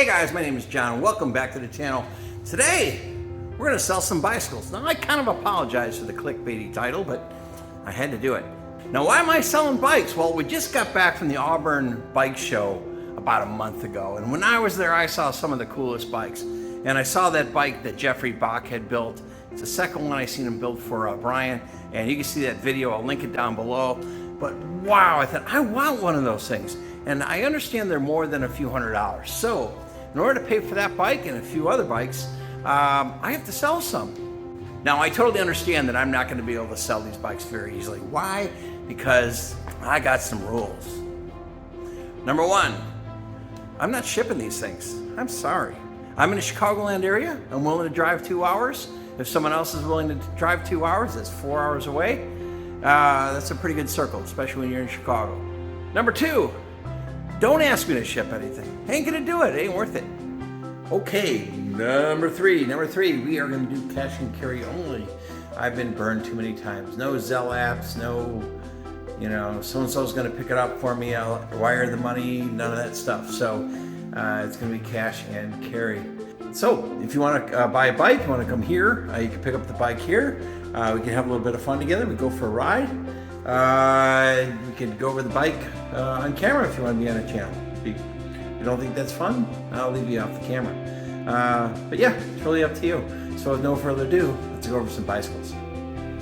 Hey guys, my name is John. Welcome back to the channel. Today, we're going to sell some bicycles. Now, I kind of apologize for the clickbaity title, but I had to do it. Now, why am I selling bikes? Well, we just got back from the Auburn Bike Show about a month ago, and when I was there, I saw some of the coolest bikes. And I saw that bike that Jeffrey Bach had built. It's the second one I seen him build for Brian, and you can see that video. I'll link it down below. But wow, I thought, I want one of those things. And I understand they're more than a few $100s. So, in order to pay for that bike and a few other bikes, I have to sell some. Now, I totally understand that I'm not going to be able to sell these bikes very easily. Why? Because I got some rules. Number one, I'm not shipping these things. I'm sorry. I'm in the Chicagoland area. I'm willing to drive 2 hours. If someone else is willing to drive 2 hours, that's 4 hours away. That's a pretty good circle, especially when you're in Chicago. Number two, don't ask me to ship anything. Ain't gonna do it, ain't worth it. Okay, number three, we are gonna do cash and carry only. I've been burned too many times. No Zelle apps, no, so-and-so's gonna pick it up for me, I'll wire the money, none of that stuff. So it's gonna be cash and carry. So if you wanna buy a bike, you wanna come here, you can pick up the bike here. We can have a little bit of fun together. We go for a ride. We could go over the bike on camera if you want to be on a channel. If you don't think that's fun, I'll leave you off the camera. But yeah, it's really up to you. So with no further ado, let's go over some bicycles.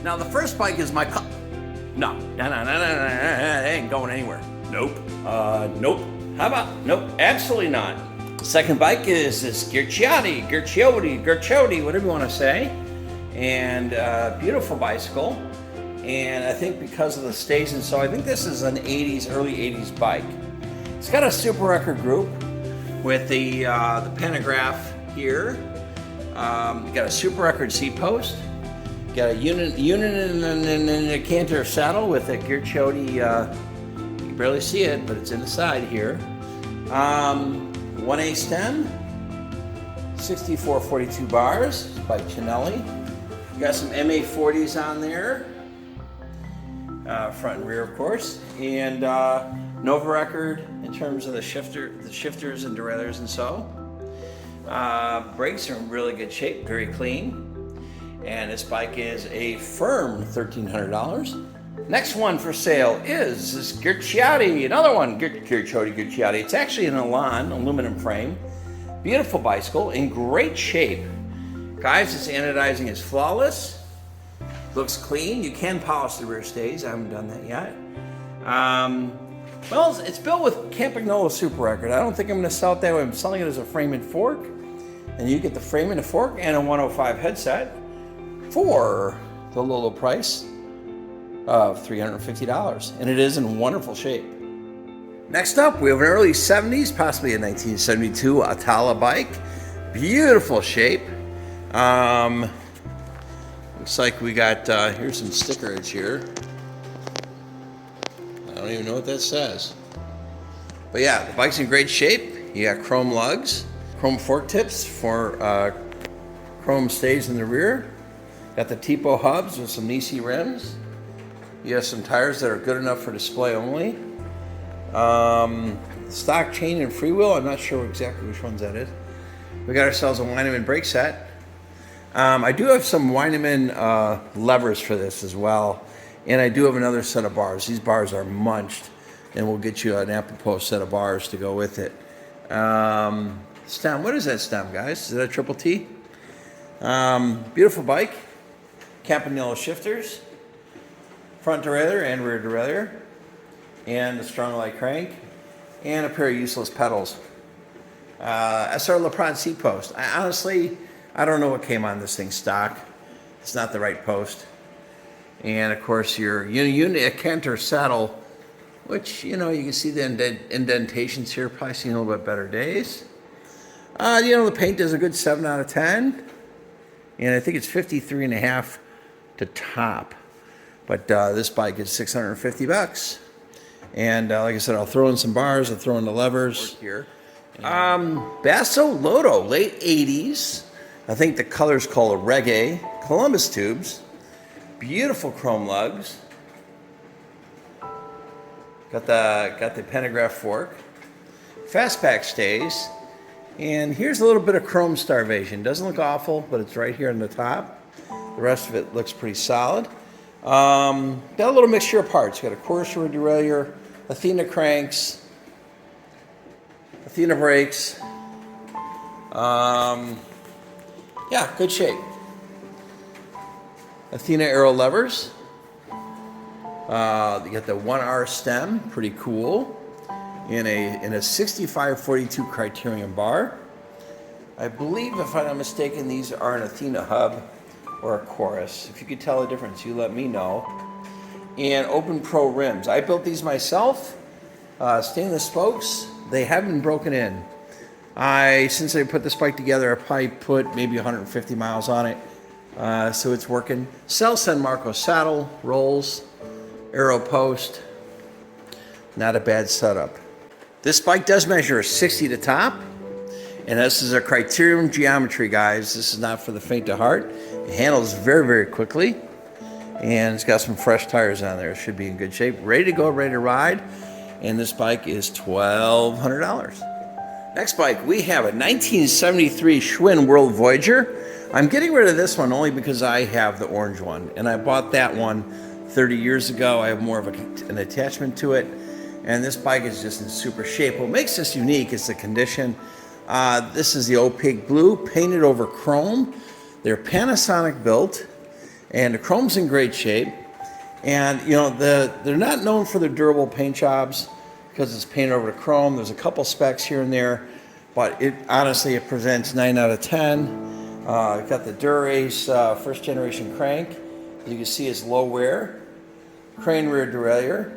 Now the first bike is my No, it ain't going anywhere. Nope. Nope. How about? Nope, absolutely not. The second bike is this Gueciotti, whatever you want to say. And beautiful bicycle. And I think because of the station, so I think this is an 80s, early 80s bike. It's got a Super Record group with the pantograph here. You got a Super Record seat post. You got a unit and a canter saddle with a Gueciotti. You can barely see it, but it's in the side here. 1A stem, 6442 bars by Cannondale. Got some MA40s on there. Front and rear, of course, and Nova Record in terms of the shifters and derailleurs and so. Brakes are in really good shape, very clean, and this bike is a firm $1,300. Next one for sale is this Gueciotti, another one, Gueciotti. It's actually an Alan aluminum frame, beautiful bicycle in great shape. Guys, this anodizing is flawless. Looks clean. You can polish the rear stays. I haven't done that yet. Well, it's built with Campagnolo Super Record. I don't think I'm going to sell it that way. I'm selling it as a frame and fork. And you get the frame and a fork and a 105 headset for the low price of $350. And it is in wonderful shape. Next up, we have an early 70s, possibly a 1972 Atala bike. Beautiful shape. Looks like we got, here's some stickers here. I don't even know what that says. But yeah, the bike's in great shape. You got chrome lugs, chrome fork tips for chrome stays in the rear. Got the Tipo hubs with some Nisi rims. You have some tires that are good enough for display only. Stock chain and freewheel, I'm not sure exactly which ones that is. We got ourselves a Weinmann brake set. I do have some Weinmann levers for this as well, and I do have another set of bars. These bars are munched, and we'll get you an apropos set of bars to go with it. Stem, what is that stem, guys? Is that a triple T? Beautiful bike, Campagnolo shifters, front derailleur and rear derailleur, and a strong light crank, and a pair of useless pedals. SR LaPrade seat post. I don't know what came on this thing stock. It's not the right post. And of course your unit canter saddle, which, you can see the indentations here, probably seen a little bit better days. The paint does a good 7 out of 10. And I think it's 53.5 to top. But this bike is $650. And like I said, I'll throw in some bars, I'll throw in the levers here. Basso Loto, late 80s. I think the color's called a reggae. Columbus tubes. Beautiful chrome lugs. Got the pantograph fork. Fastpack stays. And here's a little bit of chrome starvation. Doesn't look awful, but it's right here on the top. The rest of it looks pretty solid. Got a little mixture of parts. Got a Corsair derailleur, Athena cranks, Athena brakes. Yeah, good shape. Athena aero levers. You got the 1R stem, pretty cool. In a 6542 Criterion bar. I believe, if I'm not mistaken, these are an Athena hub or a chorus. If you could tell the difference, you let me know. And Open Pro rims. I built these myself. Stainless spokes. They have been broken in. Since I put this bike together, I probably put maybe 150 miles on it. So it's working. Cell San Marco saddle, rolls, aero post. Not a bad setup. This bike does measure a 60 to top. And this is a Criterion geometry, guys. This is not for the faint of heart. It handles very, very quickly. And it's got some fresh tires on there. It should be in good shape. Ready to go, ready to ride. And this bike is $1,200. Next bike, we have a 1973 Schwin World Voyager. I'm getting rid of this one only because I have the orange one. And I bought that one 30 years ago. I have more of an attachment to it. And this bike is just in super shape. What makes this unique is the condition. This is the opaque blue, painted over chrome. They're Panasonic built, and the chrome's in great shape. And you know, they're not known for their durable paint jobs because it's painted over the chrome. There's a couple specs here and there, but honestly it presents 9 out of 10. Got the Dura-Ace first generation crank. As you can see, it's low wear. Crane rear derailleur.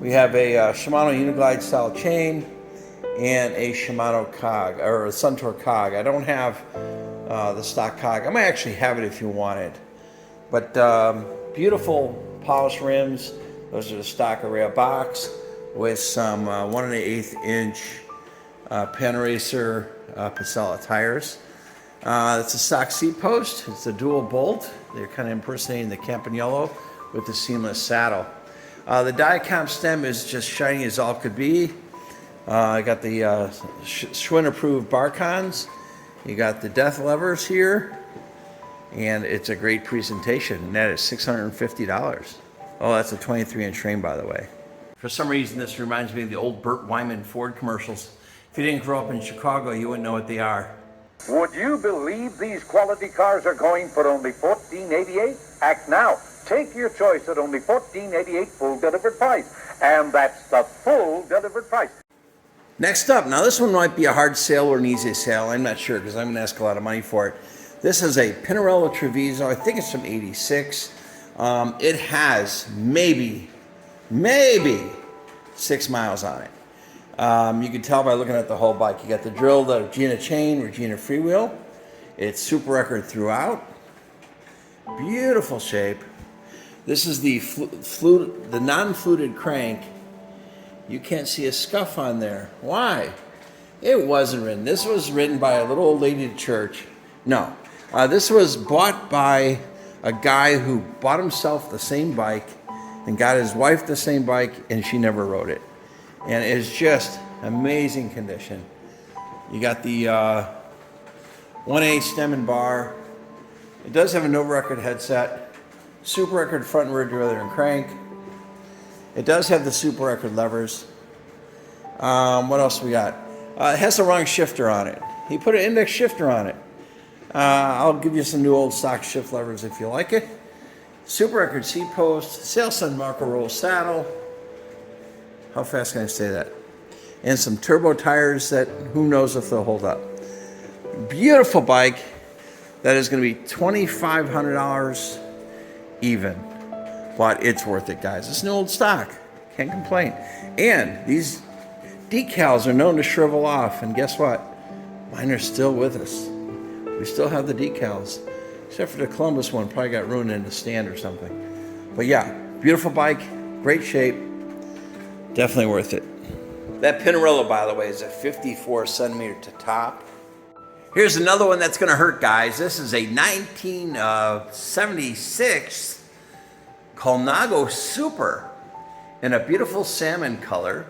We have a Shimano Uniglide style chain and a Shimano cog, or a Suntour cog. I don't have the stock cog. I might actually have it if you want it. But beautiful polished rims. Those are the stock array box with some 1 1/8 inch Panaracer Pasella tires. It's a stock seat post. It's a dual bolt. They're kind of impersonating the Campanello with the seamless saddle. The Diacom stem is just shiny as all could be. I got the Schwin approved bar cons. You got the death levers here. And it's a great presentation. And that is $650. Oh, that's a 23-inch frame, by the way. For some reason, this reminds me of the old Burt Wyman Ford commercials. If you didn't grow up in Chicago, you wouldn't know what they are. Would you believe these quality cars are going for only $14.88? Act now. Take your choice at only $14.88 full delivered price. And that's the full delivered price. Next up, now this one might be a hard sale or an easy sale. I'm not sure because I'm going to ask a lot of money for it. This is a Pinarello Treviso. I think it's from '86. It has maybe 6 miles on it. You can tell by looking at the whole bike. You got the drill, the Regina chain, Regina freewheel. It's super record throughout. Beautiful shape. This is the non-fluted crank. You can't see a scuff on there. Why? It wasn't ridden. This was ridden by a little old lady at church. No. This was bought by a guy who bought himself the same bike and got his wife the same bike, and she never rode it. And it's just amazing condition. You got the 1/8 stem and bar. It does have a no record headset. Super record front and rear derailleur and crank. It does have the super record levers. What else we got? It has the wrong shifter on it. He put an index shifter on it. I'll give you some new old stock shift levers if you like it. Super record seat post. Sail San Marco roll saddle. How fast can I say that? And some turbo tires that who knows if they'll hold up. Beautiful bike. That is going to be $2,500 even. But it's worth it, guys. It's an old stock. Can't complain. And these decals are known to shrivel off. And guess what? Mine are still with us. We still have the decals. Except for the Columbus one. Probably got ruined in the stand or something. But yeah, beautiful bike. Great shape. Definitely worth it. That Pinarello, by the way, is a 54 centimeter to top. Here's another one that's going to hurt, guys. This is a 1976 Colnago Super in a beautiful salmon color.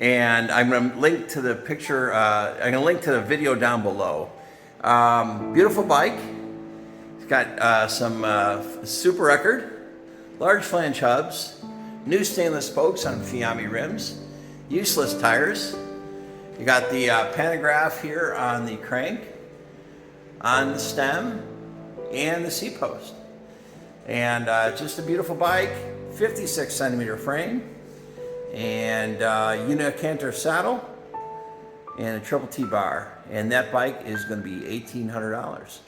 And I'm going to link to the picture, I'm going to link to the video down below. Beautiful bike. It's got some super record, large flange hubs, new stainless spokes on Fiami rims, useless tires. You got the pantograph here on the crank, on the stem, and the seat post. And just a beautiful bike, 56 centimeter frame, and unicanter saddle, and a triple T bar. And that bike is going to be $1,800.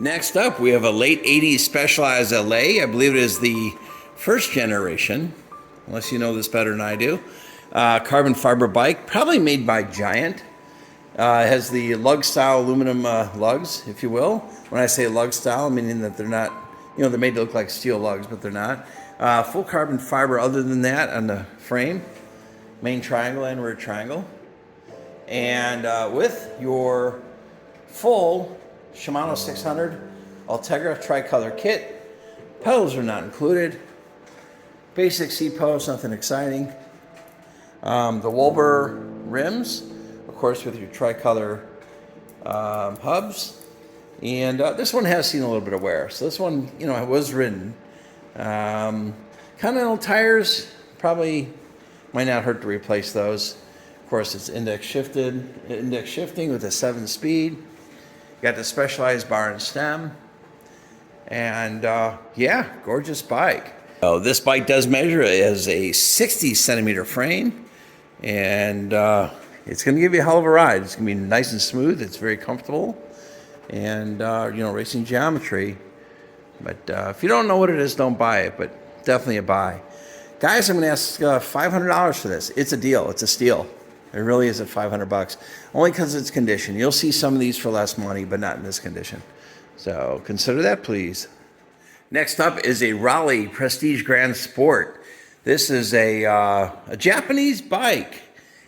Next up, we have a late 80s Specialized LA. I believe it is the first generation, unless you know this better than I do. Carbon fiber bike, probably made by Giant. It has the lug style aluminum lugs, if you will. When I say lug style, meaning that they're not, they're made to look like steel lugs, but they're not. Full carbon fiber other than that on the frame, main triangle and rear triangle. And with your full Shimano 600 Ultegra tricolor kit. Pedals are not included. Basic seat post, nothing exciting. The Wolber rims, of course, with your tricolor hubs. And this one has seen a little bit of wear. So this one, was ridden. Continental tires, probably might not hurt to replace those. Of course, it's index shifting with a 7-speed. Got the Specialized bar and stem. And yeah, gorgeous bike. So this bike does measure as a 60 centimeter frame. And it's going to give you a hell of a ride. It's going to be nice and smooth. It's very comfortable. And, racing geometry. But if you don't know what it is, don't buy it. But definitely a buy. Guys, I'm going to ask $500 for this. It's a deal. It's a steal. It really is at $500. Only because it's condition. You'll see some of these for less money, but not in this condition. So consider that, please. Next up is a Raleigh Prestige Gran Sport. This is a Japanese bike.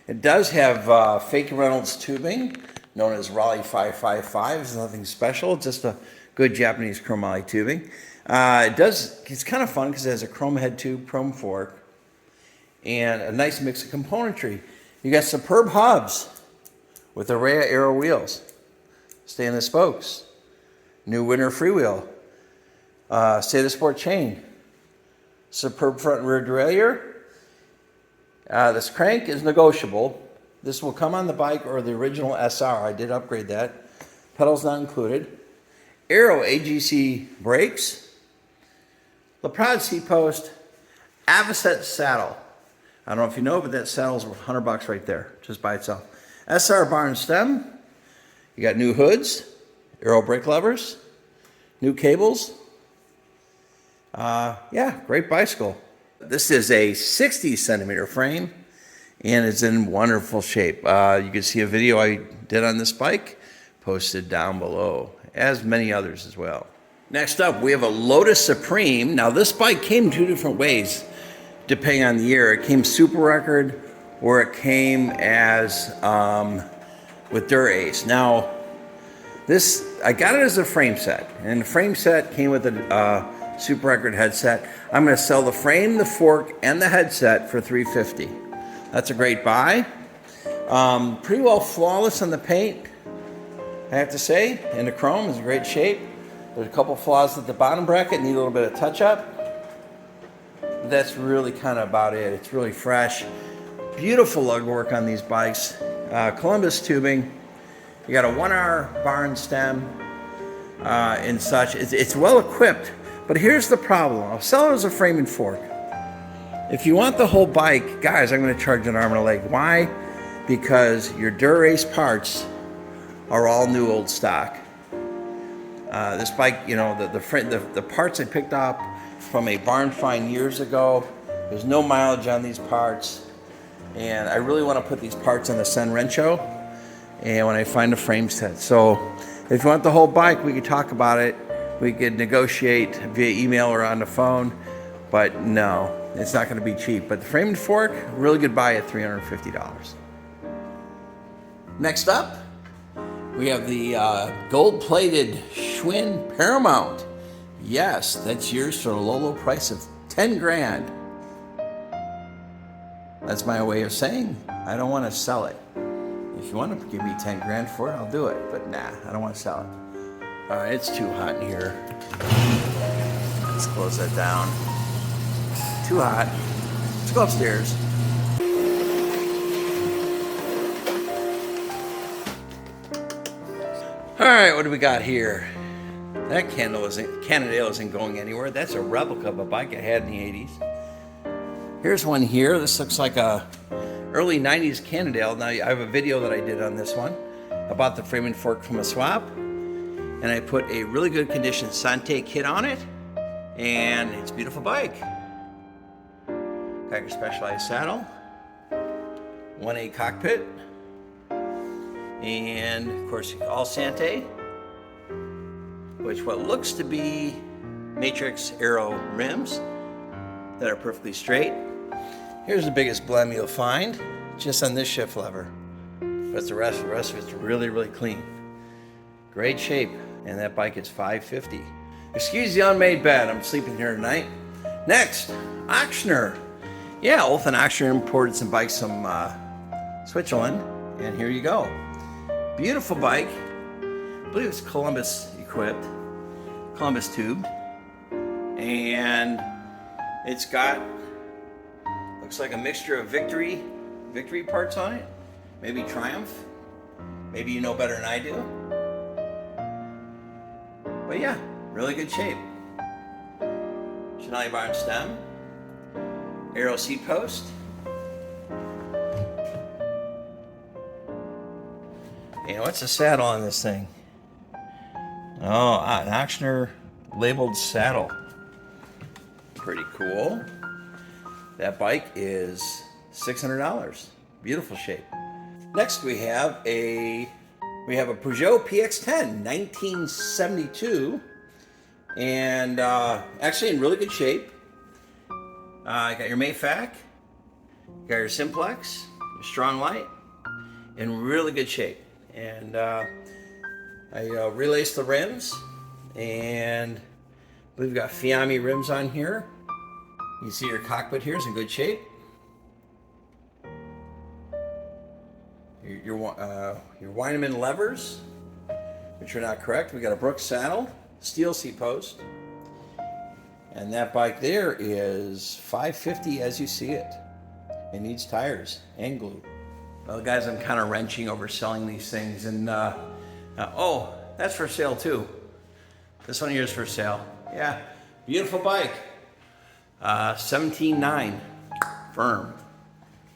It does have fake Reynolds tubing, known as Raleigh 555. It's nothing special, just a good Japanese chromoly tubing. It's kind of fun because it has a chrome head tube, chrome fork, and a nice mix of componentry. You got superb hubs with Araya Aero wheels, stainless spokes, new Winter freewheel, State of Sport chain, superb front and rear derailleur. This crank is negotiable. This will come on the bike or the original SR. I did upgrade that. Pedals not included. Aero AGC brakes. LaPrade seat post. Avocet saddle. I don't know if you know, but that saddle's worth $100 right there, just by itself. SR bar and stem. You got new hoods, Aero brake levers, new cables. Yeah, great bicycle. This is a 60 centimeter frame, and it's in wonderful shape. You can see a video I did on this bike posted down below, as many others as well. Next up, we have a Lotus Supreme. Now, this bike came 2 different ways, depending on the year. It came super record, or it came as with Dura-Ace. Now, I got it as a frame set, and the frame set came with a super record headset. I'm going to sell the frame, the fork, and the headset for $350. That's a great buy. Pretty well flawless on the paint, I have to say, and the chrome is in great shape. There's a couple flaws at the bottom bracket, need a little bit of touch up. But that's really kind of about it. It's really fresh. Beautiful lug work on these bikes. Columbus tubing. You got a 1R bar and stem and such. It's well equipped, but here's the problem. I'll sell it as a frame and fork. If you want the whole bike, guys, I'm going to charge an arm and a leg. Why? Because your Dura-Ace parts are all new old stock. This bike, the parts I picked up from a barn find years ago. There's no mileage on these parts, and I really want to put these parts on the San Rencho, and when I find a frame set. So if you want the whole bike, we could talk about it. We could negotiate via email or on the phone, but no, it's not going to be cheap. But the frame and fork, really good buy at $350. Next up, we have the gold-plated Schwin Paramount. Yes, that's yours for a low, low price of $10 grand. That's my way of saying I don't want to sell it. If you want to give me 10 grand for it, I'll do it. But nah, I don't want to sell it. All right, it's too hot in here. Let's close that down. Too hot. Let's go upstairs. All right, what do we got here? That Cannondale isn't going anywhere. That's a replica of a bike I had in the 80s. Here's one here. This looks like a early 90s Cannondale. Now, I have a video that I did on this one. I bought the frame and fork from a swap, and I put a really good condition Sante kit on it, and it's a beautiful bike. Got your specialized saddle, 1A cockpit, and of course all Sante, which what looks to be Matrix Aero rims that are perfectly straight. Here's the biggest blem you'll find, just on this shift lever. But the rest of it's really, really clean. Great shape, and that bike is $550. Excuse the unmade bed, I'm sleeping here tonight. Next, Ochsner. Yeah, Olaf and Ochsner imported some bikes from Switzerland, and here you go. Beautiful bike. I believe it's Columbus equipped, Columbus tubed, and it's got, looks like a mixture of victory parts on it, maybe Triumph, maybe you know better than I do, but yeah, really good shape. Chanelli bar and stem, Aero seat post, and what's the saddle on this thing? Oh, an Ochsner labeled saddle. Pretty cool. That bike is $600. Beautiful shape. Next we have a Peugeot PX10 1972, and actually in really good shape. You got your Mayfac, you got your Simplex, your Strong Light, in really good shape. And I relaced the rims, and we've got Fiamme rims on here. You can see your cockpit here is in good shape. Your Weinman levers, which are not correct. We got a Brooks saddle, steel seat post, and that bike there is $550 as you see it. It needs tires and glue. Well, guys, I'm kind of wrenching over selling these things, and oh, that's for sale too. This one here is for sale. Yeah, beautiful bike. 17.9 firm.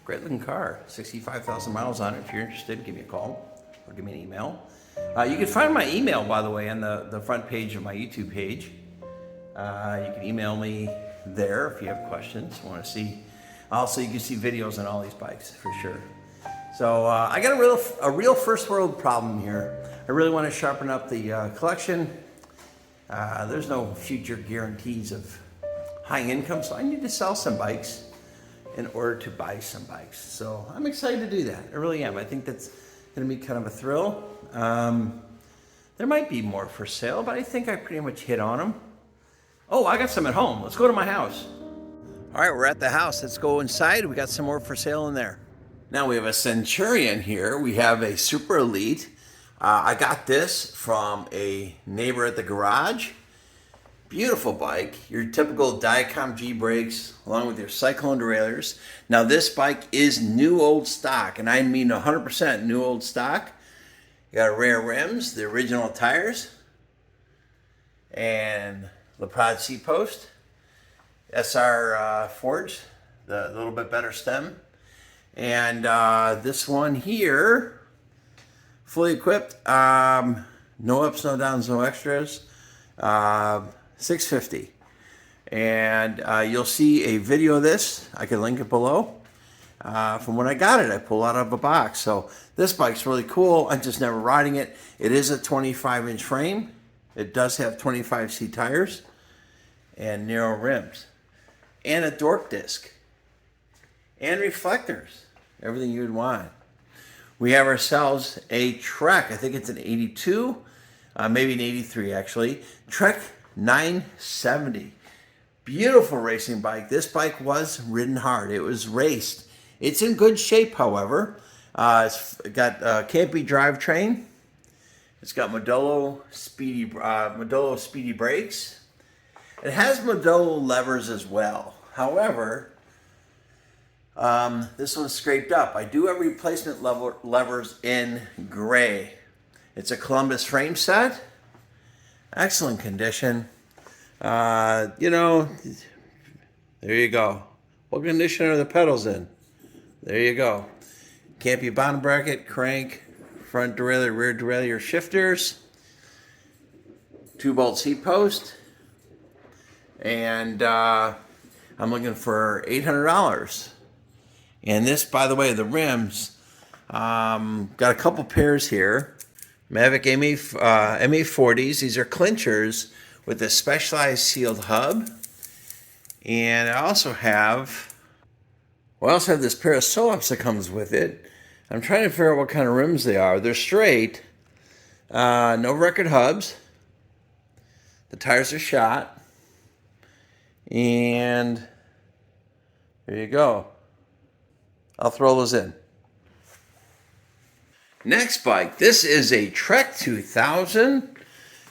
Great looking car. 65,000 miles on it. If you're interested, give me a call or give me an email. You can find my email, by the way, on the front page of my YouTube page. You can email me there if you have questions, want to see. Also, you can see videos on all these bikes for sure. So I got a real first world problem here. I really want to sharpen up the collection. There's no future guarantees of high income, so I need to sell some bikes in order to buy some bikes. So I'm excited to do that. I really am. I think that's going to be kind of a thrill. There might be more for sale, but I think I pretty much hit on them. Oh, I got some at home. Let's go to my house. All right, we're at the house. Let's go inside. We got some more for sale in there. Now we have a Centurion here. We have a Super Elite. I got this from a neighbor at the garage. Beautiful bike. Your typical Diacom G brakes along with your cyclone derailleurs. Now this bike is new old stock, and I mean 100% new old stock. You got rear rims, the original tires, and Leprad seat post. SR forged, the little bit better stem. And this one here, fully equipped, no ups, no downs, no extras, $650. And you'll see a video of this. I can link it below. From when I got it, I pulled out of a box. So this bike's really cool. I'm just never riding it. It is a 25-inch frame. It does have 25C tires and narrow rims and a dork disc and reflectors, everything you'd want. We have ourselves a Trek. I think it's an 82, maybe an 83 actually. Trek 970. Beautiful racing bike. This bike was ridden hard. It was raced It's in good shape, however. It's got can't be drivetrain. It's got Modelo speedy brakes. It has Modelo levers as well. However, this one's scraped up. I do have replacement levers in gray. It's a Columbus frame set. Excellent condition. You know, there you go. What condition are the pedals in? There you go. Can't be bottom bracket, crank, front derailleur, rear derailleur shifters, 2-bolt seat post, and I'm looking for $800. And this, by the way, the rims, got a couple pairs here. Mavic MA40s. These are clinchers with a specialized sealed hub. And I also have this pair of sew-ups that comes with it. I'm trying to figure out what kind of rims they are. They're straight, no record hubs. The tires are shot. And there you go. I'll throw those in. Next bike, this is a Trek 2000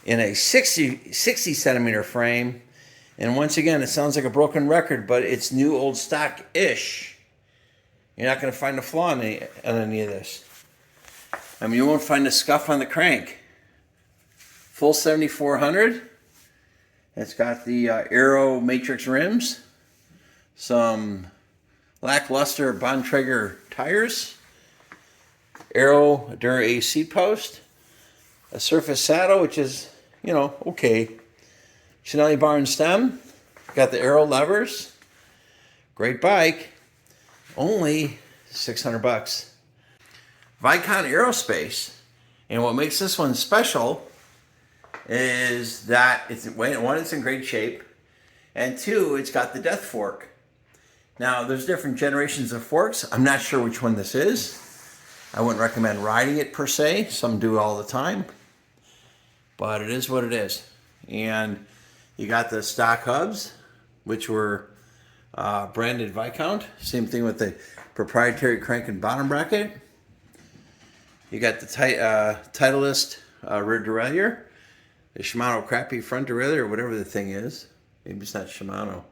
in a 60 centimeter frame. And once again, it sounds like a broken record, but it's new old stock-ish. You're not going to find a flaw in any of this. I mean, you won't find a scuff on the crank. Full 7400. It's got the Aero Matrix rims. Some lackluster Bontrager tires. Aero Dura A seat post. A surface saddle, which is, you know, okay. Chanelli bar and stem. Got the Aero levers. Great bike. Only $600. Viscount Aerospace. And what makes this one special is that it's in great shape, and two, it's got the death fork. Now, there's different generations of forks. I'm not sure which one this is. I wouldn't recommend riding it per se. Some do it all the time, but it is what it is. And you got the stock hubs, which were branded Viscount. Same thing with the proprietary crank and bottom bracket. You got the Titleist rear derailleur, the Shimano crappy front derailleur, or whatever the thing is. Maybe it's not Shimano.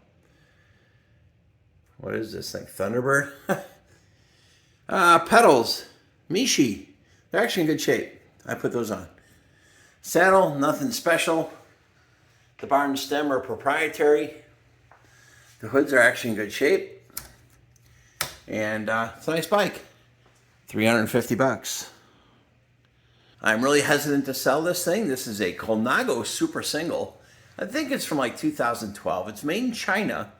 What is this thing? Thunderbird? Pedals, Mishi. They're actually in good shape. I put those on. Saddle, nothing special. The bar and stem are proprietary. The hoods are actually in good shape. And it's a nice bike. $350. I'm really hesitant to sell this thing. This is a Colnago Super Single. I think it's from like 2012. It's made in China.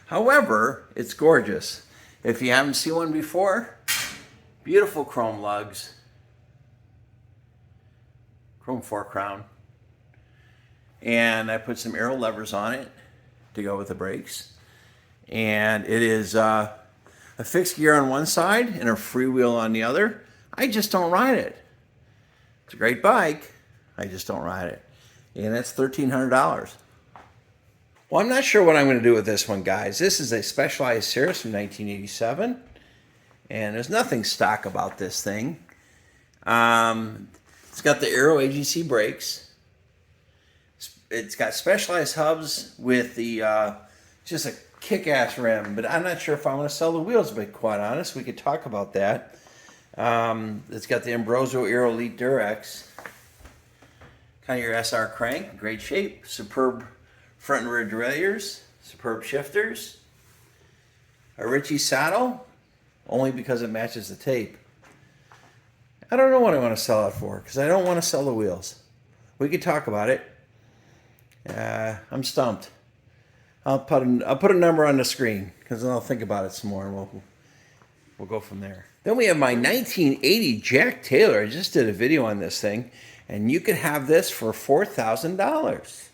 However, it's gorgeous. If you haven't seen one before, beautiful chrome lugs. Chrome fork crown. And I put some Aero levers on it to go with the brakes. And it is a fixed gear on one side and a freewheel on the other. I just don't ride it. It's a great bike. I just don't ride it. And that's $1,300. Well, I'm not sure what I'm going to do with this one, guys. This is a Specialized Series from 1987. And there's nothing stock about this thing. It's got the Aero agency brakes. It's got specialized hubs with the just a kick-ass rim, but I'm not sure if I want to sell the wheels, to be quite honest. We could talk about that. It's got the Ambrosio Aero Elite Durex. Kind of your SR crank, great shape. Superb front and rear derailleurs, superb shifters. A Ritchie saddle, only because it matches the tape. I don't know what I want to sell it for, because I don't want to sell the wheels. We could talk about it. I'm stumped. I'll put a number on the screen because then I'll think about it some more, and we'll go from there. Then we have my 1980 Jack Taylor. I just did a video on this thing, and you can have this for $4,000.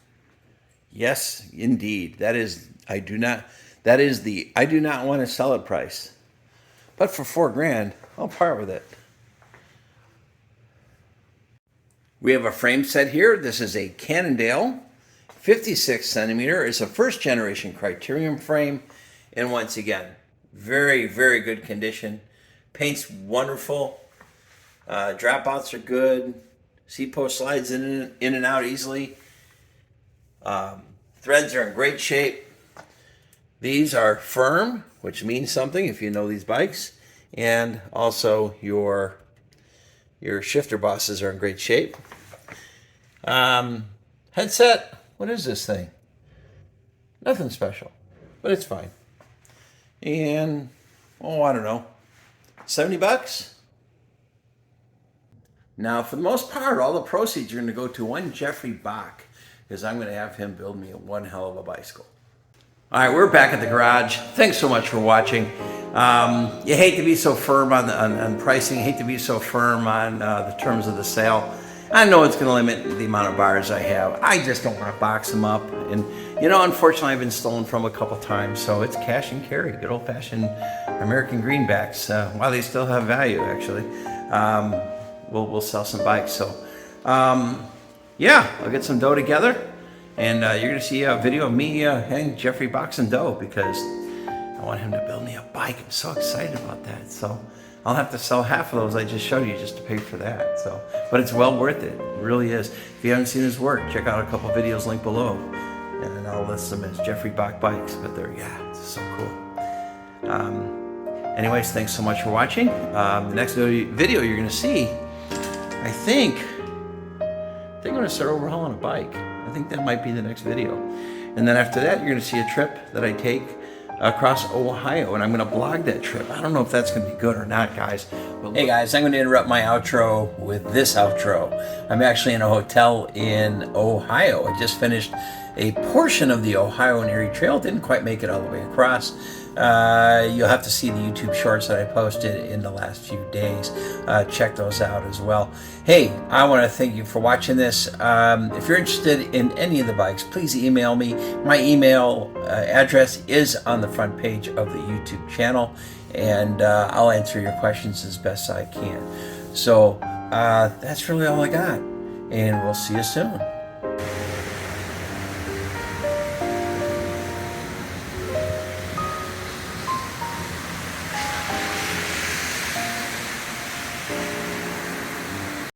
Yes, indeed. That is I do not want to sell it price. But for $4,000, I'll part with it. We have a frame set here. This is a Cannondale. 56 centimeter. It's a first generation Criterium frame. And once again, Very, very good condition. Paint's wonderful. Dropouts are good. Seat post slides in and out easily. Threads are in great shape. These are firm, which means something if you know these bikes. And also your shifter bosses are in great shape. Headset, what is this thing? Nothing special, but it's fine. And, I don't know, $70? Now, for the most part, all the proceeds are going to go to one Jeffrey Bach, because I'm going to have him build me one hell of a bicycle. All right, we're back at the garage. Thanks so much for watching. You hate to be so firm on pricing. You hate to be so firm on the terms of the sale. I know it's going to limit the amount of buyers I have. I just don't want to box them up. And, unfortunately, I've been stolen from a couple times, so it's cash and carry. Good old-fashioned American greenbacks, while they still have value, actually. We'll sell some bikes. So, I'll get some dough together. And you're going to see a video of me and Jeffrey boxing dough because I want him to build me a bike. I'm so excited about that. So I'll have to sell half of those I just showed you just to pay for that. So, but it's well worth it. It really is. If you haven't seen his work, check out a couple videos linked below. And I'll list them as Jeffrey Bach Bikes. But it's so cool. Anyways, thanks so much for watching. The next video you're going to see, I think I'm going to start overhauling a bike. I think that might be the next video. And then after that, you're going to see a trip that I take across Ohio, and I'm going to blog that trip. I don't know if that's going to be good or not, guys. But hey, guys, I'm going to interrupt my outro with this outro. I'm actually in a hotel in Ohio. I just finished a portion of the Ohio and Erie Trail. Didn't quite make it all the way across. You'll have to see the YouTube shorts that I posted in the last few days. Check those out as well. Hey, I want to thank you for watching this. If you're interested in any of the bikes, please email me. My email address is on the front page of the YouTube channel, and I'll answer your questions as best I can. So that's really all I got, and we'll see you soon.